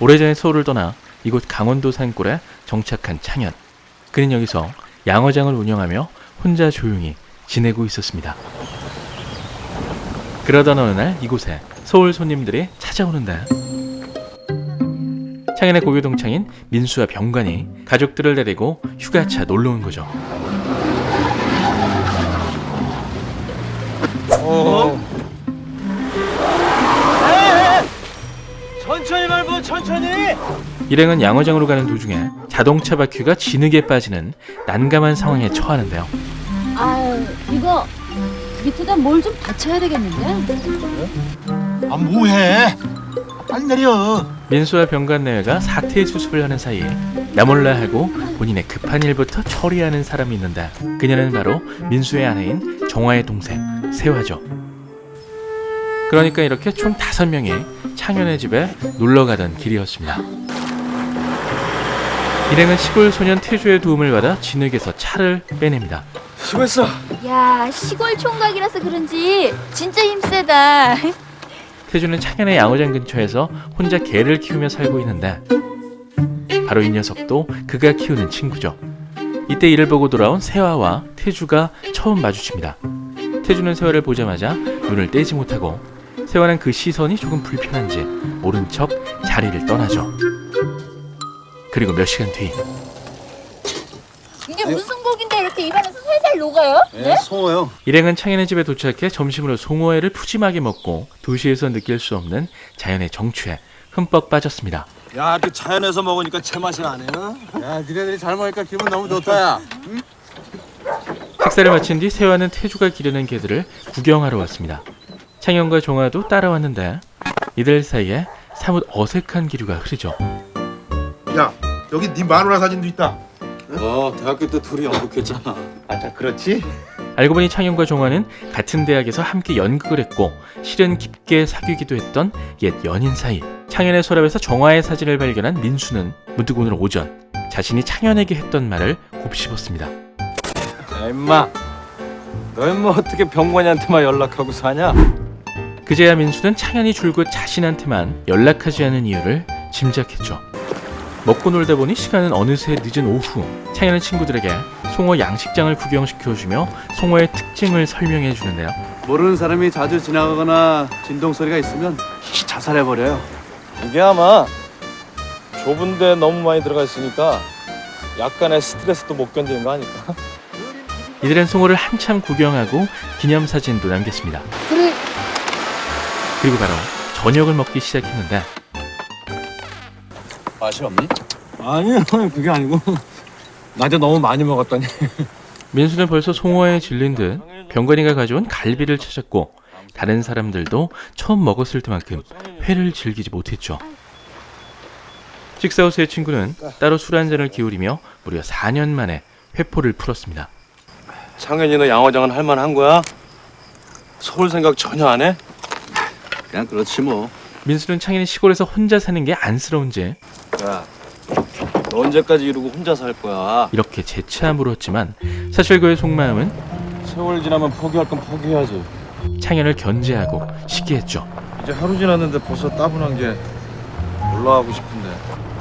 오래전에 서울을 떠나 이곳 강원도 산골에 정착한 창현. 그는 여기서 양어장을 운영하며 혼자 조용히 지내고 있었습니다. 그러던 어느 날 이곳에 서울 손님들이 찾아오는데 창현의 고교 동창인 민수와 병관이 가족들을 데리고 휴가차 놀러 온 거죠. 천천히 말고 천천히. 일행은 양어장으로 가는 도중에 자동차 바퀴가 진흙에 빠지는 난감한 상황에 처하는데요. 아유, 이거 밑에다 뭘 좀 받쳐야 되겠는데? 아 뭐해? 빨리 내려. 민수와 병관 내외가 사태 수습을 하는 사이에 나몰라 하고 본인의 급한 일부터 처리하는 사람이 있는데 그녀는 바로 민수의 아내인 정화의 동생 세화죠. 그러니까 이렇게 총 5명이 창현의 집에 놀러가던 길이었습니다. 일행은 시골 소년 태주의 도움을 받아 진흙에서 차를 빼냅니다. 수고했어. 야, 시골 총각이라서 그런지 진짜 힘세다. 태주는 창현의 양어장 근처에서 혼자 개를 키우며 살고 있는데 바로 이 녀석도 그가 키우는 친구죠. 이때 이를 보고 돌아온 세화와 태주가 처음 마주칩니다. 태주는 세화를 보자마자 눈을 떼지 못하고 세화는 그 시선이 조금 불편한지 모른 척 자리를 떠나죠. 그리고 몇 시간 뒤 이게 무슨 곡인데 이렇게 입안에서 살살 녹아요? 네, 송어요. 일행은 창현의 집에 도착해 점심으로 송어회를 푸짐하게 먹고 도시에서 느낄 수 없는 자연의 정취에 흠뻑 빠졌습니다. 야, 이렇게 자연에서 먹으니까 제맛이 나네요. 야, 니네들이 잘 먹으니까 기분 너무 좋다, 야. 식사를 마친 뒤 세화는 태주가 기르는 개들을 구경하러 왔습니다. 창현과 종아도 따라왔는데 이들 사이에 사뭇 어색한 기류가 흐르죠. 야, 여기 네 마누라 사진도 있다. 대학교 때 둘이 연극했잖아. 아, 그렇지? 알고 보니 창현과 종아는 같은 대학에서 함께 연극을 했고 실은 깊게 사귀기도 했던 옛 연인 사이. 창현의 서랍에서 정화의 사진을 발견한 민수는 문득 오늘 오전 자신이 창현에게 했던 말을 곱씹었습니다. 야, 임마. 너 임마 어떻게 병관이한테만 연락하고 사냐? 그제야 민수는 창현이 줄곧 자신한테만 연락하지 않은 이유를 짐작했죠. 먹고 놀다 보니 시간은 어느새 늦은 오후. 창현은 친구들에게 송어 양식장을 구경시켜주며 송어의 특징을 설명해 주는데요. 모르는 사람이 자주 지나가거나 진동 소리가 있으면 자살해버려요. 이게 아마 좁은데 너무 많이 들어가 있으니까 약간의 스트레스도 못 견디는 거 아닐까? 이들은 송어를 한참 구경하고 기념사진도 남겼습니다. 그리고 바로 저녁을 먹기 시작했는데 맛이 없니? 아니요, 그게 아니고 낮에 너무 많이 먹었더니. 민수는 벌써 송어에 질린 듯 병건이가 가져온 갈비를 찾았고 다른 사람들도 처음 먹었을 때만큼 회를 즐기지 못했죠. 식사 후 세 친구는 따로 술 한잔을 기울이며 무려 4년 만에 회포를 풀었습니다. 창현이 너 양어장은 할만한 거야? 서울 생각 전혀 안 해? 그냥 그렇지 뭐. 민수는 창현이 시골에서 혼자 사는 게 안쓰러운지 야, 너 언제까지 이러고 혼자 살 거야? 이렇게 재차 물었지만 사실 그의 속마음은 세월 지나면 포기할 건 포기해야지. 창현을 견제하고 시기했죠. 이제 하루 지났는데 벌써 따분한 게. 올라가고 싶은데.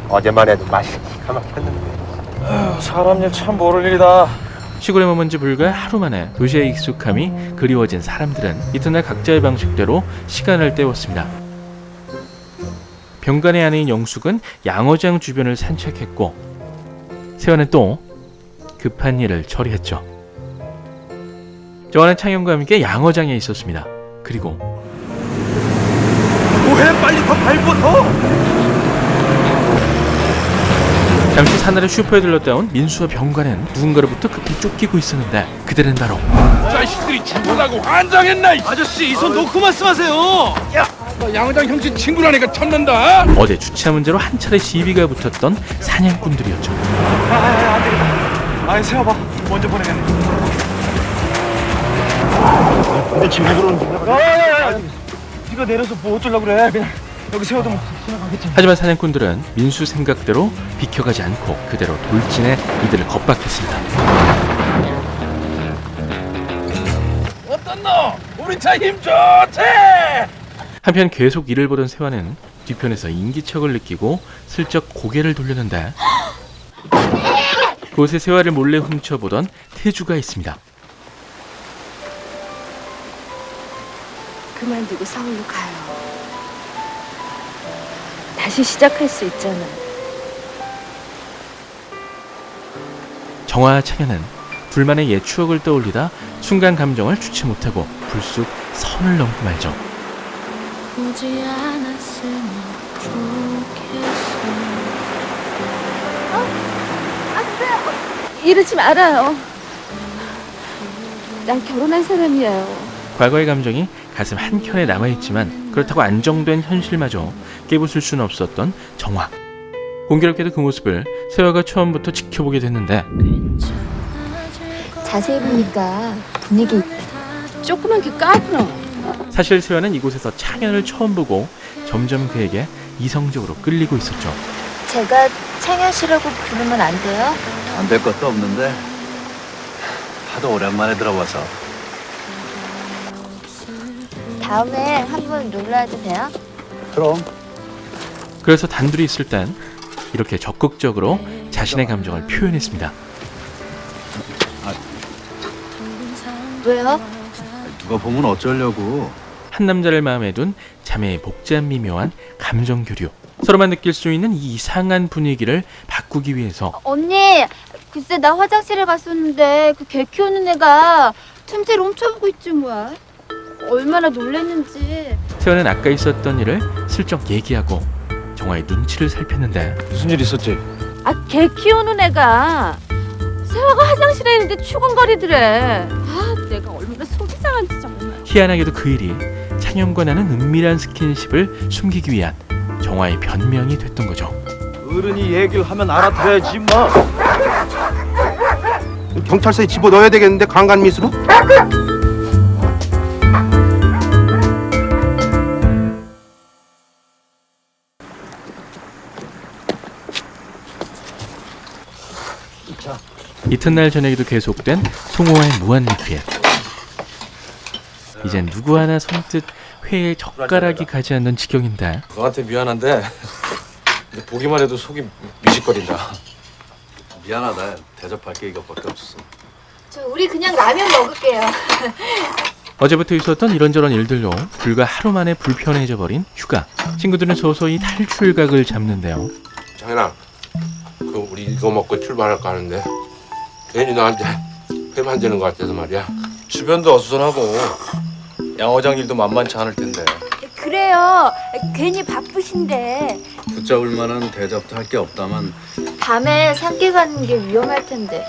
어제만 해도 맛이 기가 막혔는데. 사람 일 참 모를 일이다. 시골에 머문 지 불과 하루 만에 도시의 익숙함이 그리워진 사람들은 이튿날 각자의 방식대로 시간을 때웠습니다. 병간의 아내인 영숙은 양어장 주변을 산책했고 세화는 또 급한 일을 처리했죠. 정화는 창현과 함께 양어장에 있었습니다. 그리고 뭐해? 빨리 더 밟고 더! 잠시 사나리 슈퍼에 들렀다 온 민수와 병관은 누군가로부터 급히 쫓기고 있었는데 그들은 바로 자식들이 죽어가고 환장했나? 아저씨, 이 손 놓고 말씀하세요! 너 양어장 형씨 친구라니까 쳤는다. 어제 주차 문제로 한 차례 시비가 붙었던 사냥꾼들이었죠. 안 되겠다. 아이, 세워봐. 먼저 보내겠네. 근데 친구들은 네가 내려서 뭐 어쩌려고 그래. 그냥 여기 세워두면 지나가겠지. 하지만 사냥꾼들은 민수 생각대로 비켜가지 않고 그대로 돌진해 이들을 겁박했습니다. 어떤 너? 우리 차 힘 좋지? 한편 계속 이를 보던 세화는 뒤편에서 인기척을 느끼고 슬쩍 고개를 돌렸는데 그곳에 세화를 몰래 훔쳐보던 태주가 있습니다. 그만두고 서울로 가요. 다시 시작할 수 있잖아. 정화와 창현은 둘만의 옛 추억을 떠올리다 순간 감정을 주체 못하고 불쑥 선을 넘고 말죠. 오지 않았으면 좋겠어. 이러지 말아요. 난 결혼한 사람이에요. 과거의 감정이 가슴 한켠에 남아있지만 그렇다고 안정된 현실마저 깨부술 수는 없었던 정화. 공교롭게도 그 모습을 세화가 처음부터 지켜보게 됐는데 자세히 보니까 분위기 있다. 조그만 게 까불어. 사실 세화는 이곳에서 창현을 처음 보고 점점 그에게 이성적으로 끌리고 있었죠. 제가 창현 씨라고 부르면 안 돼요? 안 될 것도 없는데 하도 오랜만에 들어봐서. 다음에 한번 놀러와도 돼요? 그럼. 그래서 단둘이 있을 땐 이렇게 적극적으로 자신의 감정을 표현했습니다. 왜요? 누가 보면 어쩌려고. 한 남자를 마음에 둔 자매의 복잡 미묘한 감정 교류. 서로만 느낄 수 있는 이 이상한 분위기를 바꾸기 위해서 언니, 글쎄 나 화장실에 갔었는데 그 개 키우는 애가 틈새를 훔쳐보고 있지 뭐야. 얼마나 놀랬는지. 세화는 아까 있었던 일을 슬쩍 얘기하고 정화의 눈치를 살폈는데 무슨 일 있었지? 개 키우는 애가 세화가 화장실에 있는데 추궁거리더래. 내가 얼마나 속이 상한지 정말. 희한하게도 그 일이 창현과 나는 은밀한 스킨십을 숨기기 위한 정화의 변명이 됐던 거죠. 어른이 얘기를 하면 알아들어야지 뭐. 경찰서에 집어넣어야 되겠는데 강간미수로? 이튿날 저녁에도 계속된 송호와의 무한 리필. 이젠 누구 하나 손뜻 회에 젓가락이 가지 않는 지경인데 너한테 미안한데 근데 보기만 해도 속이 미식거린다. 미안하다. 대접할 게 이것밖에 없었어. 저 우리 그냥 라면 먹을게요. 어제부터 있었던 이런저런 일들로 불과 하루 만에 불편해져 버린 휴가. 친구들은 서서히 탈출각을 잡는데요. 장현아, 우리 이거 먹고 출발할까 하는데 괜히 너한테 회 만드는 것 같아서 말이야. 주변도 어수선하고 양어장 일도 만만치 않을 텐데. 그래요. 괜히 바쁘신데 붙잡을 만한 대접도 할 게 없다만 밤에 산길 가는 게 위험할 텐데.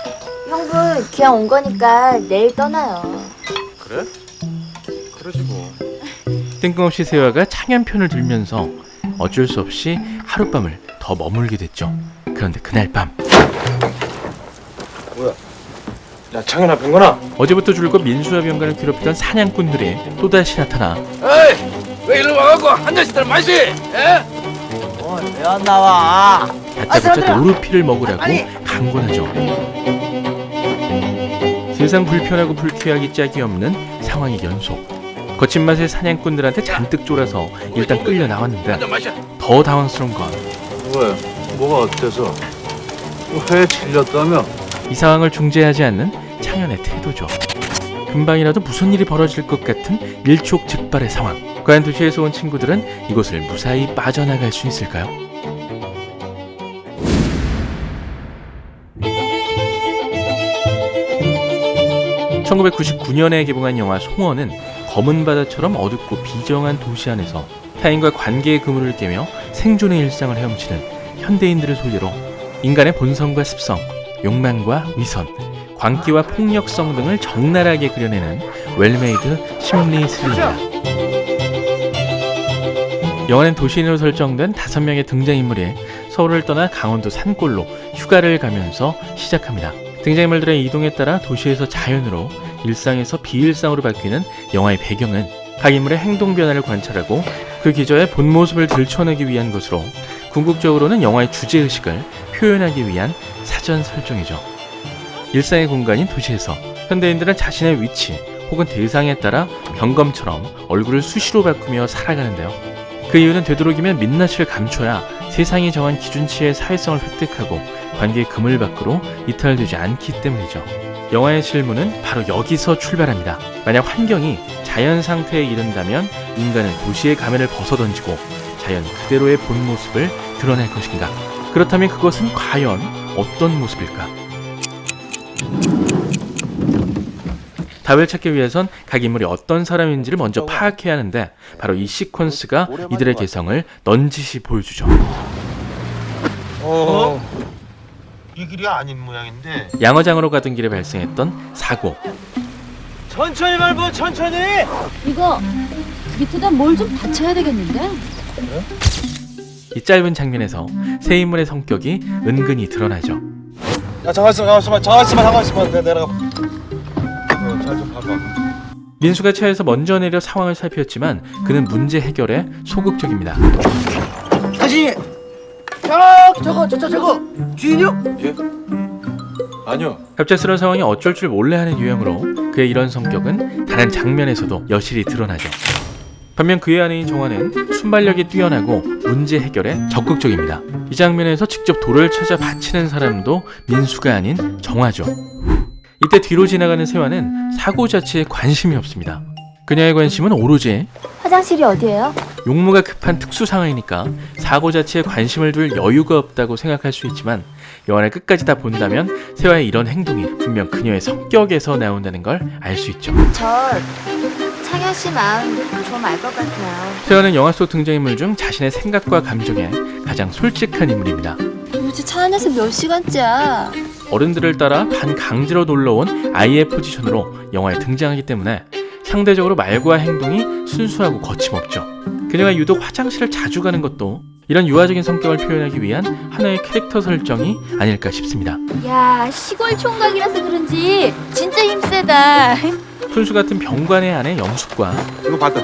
형부 기왕 온 거니까 내일 떠나요. 그래? 그러지 뭐. 뜬금없이 세화가 창현 편을 들면서 어쩔 수 없이 하룻밤을 더 머물게 됐죠. 그런데 그날 밤 야 창현아 병건아. 어제부터 줄곧 민수와 병관을 괴롭히던 사냥꾼들이 또다시 나타나 에이, 왜 이리 와갖고 한 잔씩들 마시? 에? 왜안 나와? 다짜고짜 노루피를 먹으라고 강권하죠. 세상 불편하고 불쾌하기 짝이 없는 상황의 연속. 거친 맛의 사냥꾼들한테 잔뜩 쫄아서 일단 끌려 나왔는데 한잔 마셔. 더 당황스러운 건 왜? 뭐가 어때서? 회 질렸다며? 이 상황을 중재하지 않는 창현의 태도죠. 금방이라도 무슨 일이 벌어질 것 같은 일촉즉발의 상황. 과연 도시에서 온 친구들은 이곳을 무사히 빠져나갈 수 있을까요? (1999년에) 개봉한 영화 송어는 검은 바다처럼 어둡고 비정한 도시 안에서 타인과 관계의 그물을 깨며 생존의 일상을 헤엄치는 현대인들을 소재로 인간의 본성과 습성, 욕망과 위선, 광기와 폭력성 등을 적나라하게 그려내는 웰메이드 심리 스릴러다. 영화는 도시인으로 설정된 5명의 등장인물이 서울을 떠나 강원도 산골로 휴가를 가면서 시작합니다. 등장인물들의 이동에 따라 도시에서 자연으로, 일상에서 비일상으로 바뀌는 영화의 배경은 각 인물의 행동 변화를 관찰하고 그 기저의 본 모습을 들춰내기 위한 것으로 궁극적으로는 영화의 주제의식을 표현하기 위한 사전 설정이죠. 일상의 공간인 도시에서 현대인들은 자신의 위치 혹은 대상에 따라 병검처럼 얼굴을 수시로 바꾸며 살아가는데요. 그 이유는 되도록이면 민낯을 감춰야 세상이 정한 기준치의 사회성을 획득하고 관계의 그물 밖으로 이탈되지 않기 때문이죠. 영화의 질문은 바로 여기서 출발합니다. 만약 환경이 자연 상태에 이른다면 인간은 도시의 가면을 벗어던지고 자연 그대로의 본 모습을 드러낼 것인가? 그렇다면 그것은 과연 어떤 모습일까? 답을 찾기 위해선 각 인물이 어떤 사람인지를 먼저 파악해야 하는데 바로 이 시퀀스가 이들의 개성을 넌지시 보여주죠. 이 길이 아닌 모양인데. 양어장으로 가던 길에 발생했던 사고. 천천히 밟어, 천천히. 이거 밑에다 뭘 좀 받쳐야 되겠는데? 이 짧은 장면에서 세 인물의 성격이 은근히 드러나죠. 야, 잠깐만. 내가 잘 좀 봐봐. 민수가 차에서 먼저 내려 상황을 살폈지만 그는 문제 해결에 소극적입니다. 다시. 저거 주인이요? 예? 아니요. 갑작스러운 상황이 어쩔 줄 몰래 하는 유형으로 그의 이런 성격은 다른 장면에서도 여실히 드러나죠. 반면 그의 아내인 정화는 순발력이 뛰어나고 문제 해결에 적극적입니다. 이 장면에서 직접 돌을 찾아 바치는 사람도 민수가 아닌 정화죠. 이때 뒤로 지나가는 세화는 사고 자체에 관심이 없습니다. 그녀의 관심은 오로지 화장실이 어디예요? 용무가 급한 특수 상황이니까 사고 자체에 관심을 둘 여유가 없다고 생각할 수 있지만 영화를 끝까지 다 본다면 세화의 이런 행동이 분명 그녀의 성격에서 나온다는 걸 알 수 있죠. 저 창현 씨 마음 좀 알 것 같아요. 세화는 영화 속 등장인물 중 자신의 생각과 감정에 가장 솔직한 인물입니다. 도대체 차 안에서 몇 시간째야? 어른들을 따라 반강제로 놀러온 아이의 포지션으로 영화에 등장하기 때문에 상대적으로 말과 행동이 순수하고 거침없죠. 그녀가 유독 화장실을 자주 가는 것도 이런 유아적인 성격을 표현하기 위한 하나의 캐릭터 설정이 아닐까 싶습니다. 야, 시골 총각이라서 그런지 진짜 힘세다. 순수 같은 병관의 아내 영숙과 이거 받아.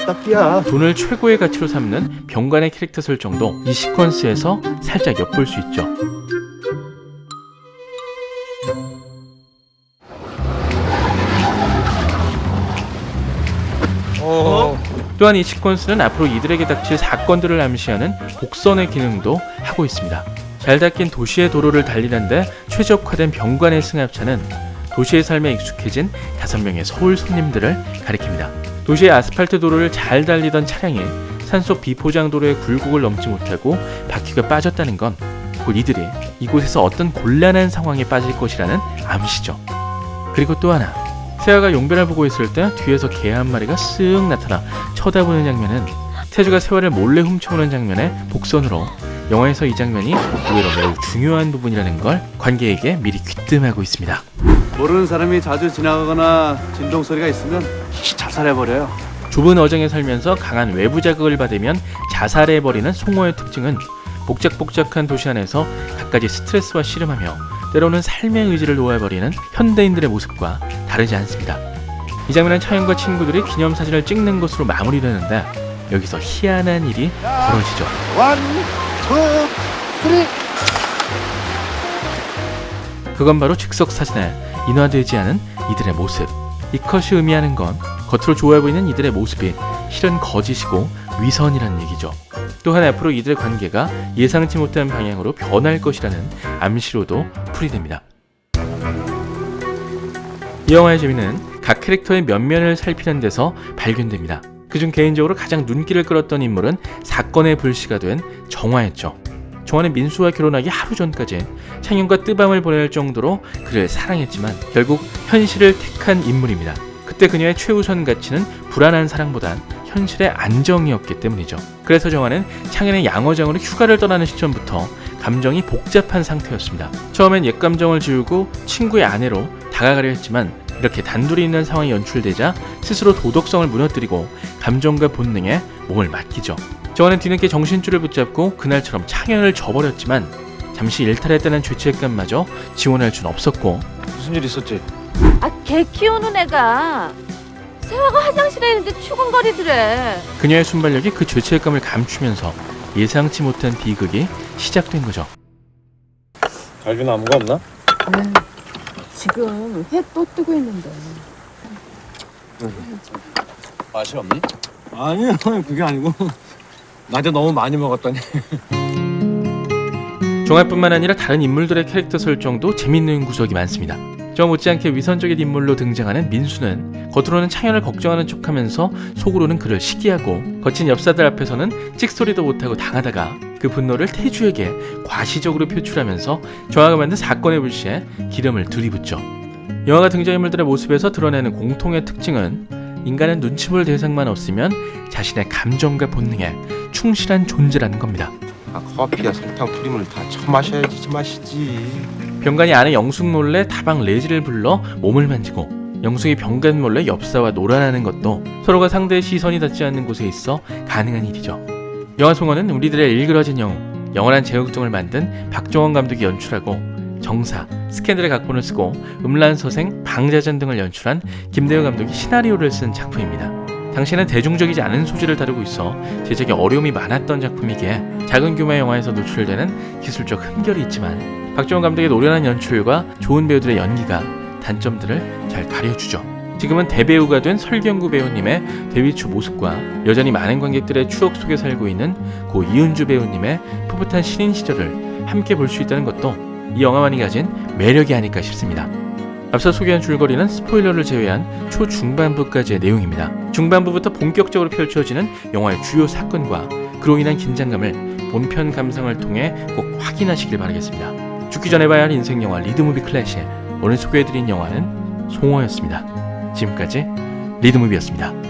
딱이야. 돈을 최고의 가치로 삼는 병관의 캐릭터 설정도 이 시퀀스에서 살짝 엿볼 수 있죠. 또한 이 시퀀스는 앞으로 이들에게 닥칠 사건들을 암시하는 복선의 기능도 하고 있습니다. 잘 닦인 도시의 도로를 달리는데 최적화된 병관의 승합차는 도시의 삶에 익숙해진 5명의 서울 손님들을 가리킵니다. 도시의 아스팔트 도로를 잘 달리던 차량이 산속 비포장 도로의 굴곡을 넘지 못하고 바퀴가 빠졌다는 건 곧 이들이 이곳에서 어떤 곤란한 상황에 빠질 것이라는 암시죠. 그리고 또 하나, 세화가 용변을 보고 있을 때 뒤에서 개 한 마리가 쓱 나타나 쳐다보는 장면은 태주가 세화를 몰래 훔쳐오는 장면의 복선으로 영화에서 이 장면이 의외로 매우 중요한 부분이라는 걸 관객에게 미리 귀뜸하고 있습니다. 모르는 사람이 자주 지나가거나 진동 소리가 있으면 자살해버려요. 좁은 어장에 살면서 강한 외부 자극을 받으면 자살해버리는 송어의 특징은 복작복작한 도시 안에서 갖가지 스트레스와 씨름하며 때로는 삶의 의지를 놓아버리는 현대인들의 모습과 다르지 않습니다. 이 장면은 차영과 친구들이 기념사진을 찍는 것으로 마무리되는데 여기서 희한한 일이 벌어지죠. 1, 2, 3. 그건 바로 즉석사진에 인화되지 않은 이들의 모습. 이 컷이 의미하는 건 겉으로 좋아 보이는 이들의 모습이 실은 거짓이고 위선이라는 얘기죠. 또한 앞으로 이들의 관계가 예상치 못한 방향으로 변할 것이라는 암시로도 풀이됩니다. 이 영화의 재미는 각 캐릭터의 면면을 살피는 데서 발견됩니다. 그중 개인적으로 가장 눈길을 끌었던 인물은 사건의 불씨가 된 정화였죠. 정화는 민수와 결혼하기 하루 전까지 창현과 뜨밤을 보낼 정도로 그를 사랑했지만 결국 현실을 택한 인물입니다. 그때 그녀의 최우선 가치는 불안한 사랑보단 현실의 안정이었기 때문이죠. 그래서 정화는 창현의 양어장으로 휴가를 떠나는 시점부터 감정이 복잡한 상태였습니다. 처음엔 옛 감정을 지우고 친구의 아내로 다가가려 했지만 이렇게 단둘이 있는 상황이 연출되자 스스로 도덕성을 무너뜨리고 감정과 본능에 몸을 맡기죠. 정화는 뒤늦게 정신줄을 붙잡고 그날처럼 창현을 저버렸지만 잠시 일탈했다는 죄책감마저 지원할 순 없었고. 무슨 일 있었지? 개 키우는 애가 세화가 화장실에 있는데 추궁거리더래. 그녀의 순발력이 그 죄책감을 감추면서 예상치 못한 비극이 시작된 거죠. 갈비 나무가 없나? 지금 회 또 뜨고 있는데. 맛이 없니? 아니요, 그게 아니고 낮에 너무 많이 먹었더니. 종합뿐만 아니라 다른 인물들의 캐릭터 설정도 재밌는 구석이 많습니다. 저 못지않게 위선적인 인물로 등장하는 민수는 겉으로는 창현을 걱정하는 척하면서 속으로는 그를 시기하고, 거친 엽사들 앞에서는 찍소리도 못하고 당하다가 그 분노를 태주에게 과시적으로 표출하면서 정화가 만든 사건의 불씨에 기름을 들이붓죠. 영화가 등장인물들의 모습에서 드러내는 공통의 특징은 인간은 눈치 볼 대상만 없으면 자신의 감정과 본능에 충실한 존재라는 겁니다. 커피야 설탕 프림을 다 처음 마셔야지 마시지. 병관이 아내 영숙 몰래 다방 레지를 불러 몸을 만지고, 영숙이 병관 몰래 엽사와 놀아나는 것도 서로가 상대의 시선이 닿지 않는 곳에 있어 가능한 일이죠. 영화 송어는 우리들의 일그러진 영웅, 영원한 제국종을 만든 박정원 감독이 연출하고 정사, 스캔들의 각본을 쓰고 음란서생, 방자전 등을 연출한 김대호 감독이 시나리오를 쓴 작품입니다. 당시에는 대중적이지 않은 소재를 다루고 있어 제작에 어려움이 많았던 작품이기에 작은 규모의 영화에서 노출되는 기술적 흠결이 있지만 박정원 감독의 노련한 연출과 좋은 배우들의 연기가 단점들을 잘 가려주죠. 지금은 대배우가 된 설경구 배우님의 데뷔 초 모습과 여전히 많은 관객들의 추억 속에 살고 있는 고 이은주 배우님의 풋풋한 신인 시절을 함께 볼 수 있다는 것도 이 영화만이 가진 매력이 아닐까 싶습니다. 앞서 소개한 줄거리는 스포일러를 제외한 초중반부까지의 내용입니다. 중반부부터 본격적으로 펼쳐지는 영화의 주요 사건과 그로 인한 긴장감을 본편 감상을 통해 꼭 확인하시길 바라겠습니다. 죽기 전에 봐야 할 인생 영화 리드무비 클래식, 오늘 소개해드린 영화는 송어였습니다. 지금까지 리드무비였습니다.